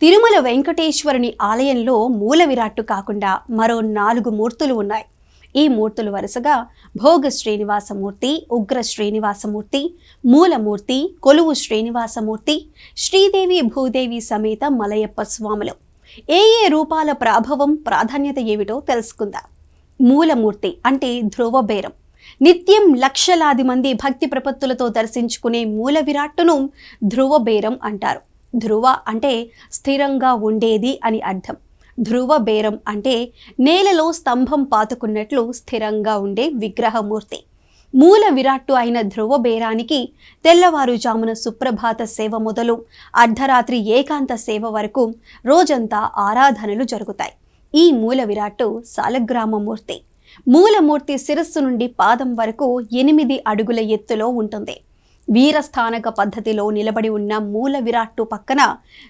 తిరుమల వెంకటేశ్వరుని ఆలయంలో మూల విరాట్టు కాకుండా మరో 4 మూర్తులు ఉన్నాయి. ఈ మూర్తులు వరుసగా భోగ శ్రీనివాసమూర్తి, ఉగ్ర శ్రీనివాసమూర్తి, మూలమూర్తి, కొలువు శ్రీనివాసమూర్తి, శ్రీదేవి భూదేవి సమేత మలయప్ప స్వాములు. ఏ రూపాల ప్రాభవం ప్రాధాన్యత ఏమిటో తెలుసుకుందాం. మూలమూర్తి అంటే ధ్రువ బేరం. నిత్యం లక్షలాది మంది భక్తి ప్రపత్తులతో దర్శించుకునే మూల విరాట్టును ధ్రువ బేరం అంటారు. ధ్రువ అంటే స్థిరంగా ఉండేది అని అర్థం. ధ్రువ బేరం అంటే నేలలో స్తంభం పాతుకున్నట్లు స్థిరంగా ఉండే విగ్రహమూర్తి. మూల విరాట్టు అయిన ధ్రువ బేరానికి తెల్లవారుజామున సుప్రభాత సేవ మొదలు అర్ధరాత్రి ఏకాంత సేవ వరకు రోజంతా ఆరాధనలు జరుగుతాయి. ఈ మూల విరాట్టు సాలగ్రామమూర్తి. మూలమూర్తి శిరస్సు నుండి పాదం వరకు 8 అడుగుల ఎత్తులో ఉంటుంది. వీరస్థానక పద్ధతిలో నిలబడి ఉన్న మూల విరాట్టు పక్కన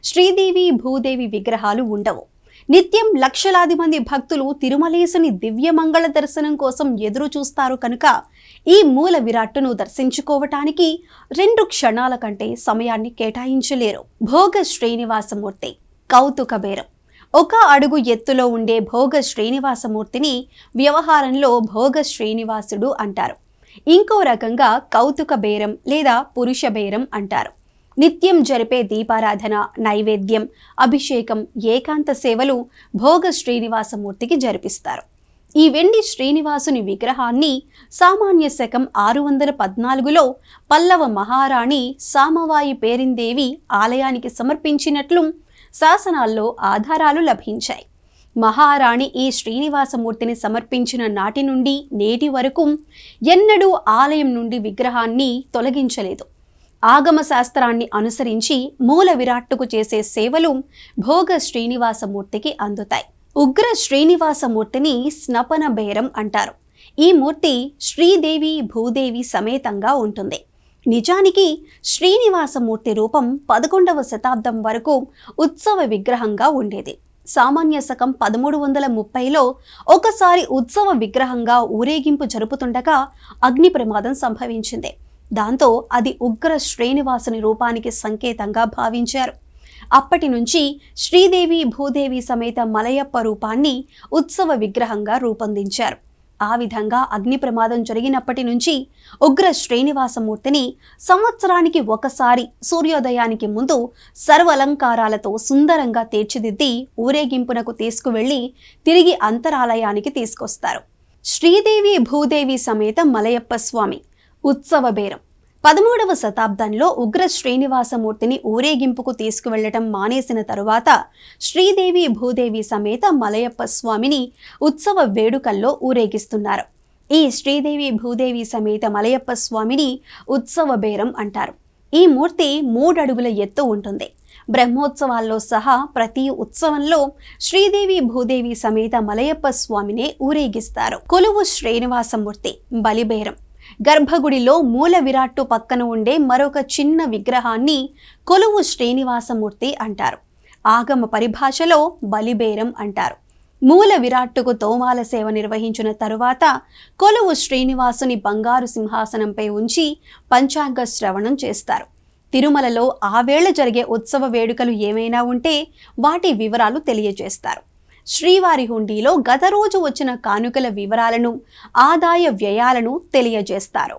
శ్రీదేవి భూదేవి విగ్రహాలు ఉండవు. నిత్యం లక్షలాది మంది భక్తులు తిరుమలేశుని దివ్యమంగళ దర్శనం కోసం ఎదురు చూస్తారు కనుక ఈ మూల విరాట్టును దర్శించుకోవటానికి 2 క్షణాల కంటే సమయాన్ని కేటాయించలేరు. భోగ శ్రీనివాసమూర్తి, కౌతుక బేరం. 1 అడుగు ఎత్తులో ఉండే భోగ శ్రీనివాసమూర్తిని వ్యవహారంలో భోగ శ్రీనివాసుడు అంటారు. ఇంకో రకంగా కౌతుక బేరం లేదా పురుష బేరం అంటారు. నిత్యం జరిపే దీపారాధన, నైవేద్యం, అభిషేకం, ఏకాంత సేవలు భోగ శ్రీనివాసమూర్తికి జరిపిస్తారు. ఈ వెండి శ్రీనివాసుని విగ్రహాన్ని సామాన్య శకం 614లో పల్లవ మహారాణి సామవాయి పేరిందేవి ఆలయానికి సమర్పించినట్లు శాసనాల్లో ఆధారాలు లభించాయి. మహారాణి ఈ శ్రీనివాసమూర్తిని సమర్పించిన నాటి నుండి నేటి వరకు ఎన్నడూ ఆలయం నుండి విగ్రహాన్ని తొలగించలేదు. ఆగమ శాస్త్రాన్ని అనుసరించి మూల విరాట్టుకు చేసే సేవలు భోగ శ్రీనివాసమూర్తికి అందుతాయి. ఉగ్ర శ్రీనివాసమూర్తిని స్నపన బేరం అంటారు. ఈ మూర్తి శ్రీదేవి భూదేవి సమేతంగా ఉంటుంది. నిజానికి శ్రీనివాసమూర్తి రూపం 11వ శతాబ్దం వరకు ఉత్సవ విగ్రహంగా ఉండేది. సామాన్య శకం 1330లో ఒకసారి ఉత్సవ విగ్రహంగా ఊరేగింపు జరుపుతుండగా అగ్ని ప్రమాదం సంభవించింది. దాంతో అది ఉగ్ర శ్రీనివాసుని రూపానికి సంకేతంగా భావించారు. అప్పటి నుంచి శ్రీదేవి భూదేవి సమేత మలయప్ప రూపాన్ని ఉత్సవ విగ్రహంగా రూపొందించారు. ఆ విధంగా అగ్ని ప్రమాదం జరిగినప్పటి నుంచి ఉగ్ర శ్రీనివాసమూర్తిని సంవత్సరానికి ఒకసారి సూర్యోదయానికి ముందు సర్వలంకారాలతో సుందరంగా తీర్చిదిద్ది ఊరేగింపునకు తీసుకువెళ్లి తిరిగి అంతరాలయానికి తీసుకొస్తారు. శ్రీదేవి భూదేవి సమేత మలయప్ప స్వామి ఉత్సవ బేరం. 13వ శతాబ్దంలో ఉగ్ర శ్రీనివాసమూర్తిని ఊరేగింపుకు తీసుకువెళ్లటం మానేసిన తరువాత శ్రీదేవి భూదేవి సమేత మలయప్ప స్వామిని ఉత్సవ వేడుకల్లో ఊరేగిస్తున్నారు. ఈ శ్రీదేవి భూదేవి సమేత మలయప్ప స్వామిని ఉత్సవ బేరం అంటారు. ఈ మూర్తి 3 అడుగుల ఎత్తు ఉంటుంది. బ్రహ్మోత్సవాల్లో సహా ప్రతి ఉత్సవంలో శ్రీదేవి భూదేవి సమేత మలయప్ప స్వామినే ఊరేగిస్తారు. కొలువు శ్రీనివాసమూర్తి బలిబేరం. గర్భగుడిలో మూల విరాట్టు పక్కన ఉండే మరొక చిన్న విగ్రహాన్ని కొలువు శ్రీనివాసమూర్తి అంటారు. ఆగమ పరిభాషలో బలిబేరం అంటారు. మూల విరాట్టుకు తోమాల సేవ నిర్వహించిన తరువాత కొలువు శ్రీనివాసుని బంగారు సింహాసనంపై ఉంచి పంచాంగ శ్రవణం చేస్తారు. తిరుమలలో ఆ వేళ జరిగే ఉత్సవ వేడుకలు ఏమైనా ఉంటే వాటి వివరాలు తెలియజేస్తారు. శ్రీవారి హుండీలో గత రోజు వచ్చిన కానుకల వివరాలను, ఆదాయ వ్యయాలను తెలియజేస్తారు.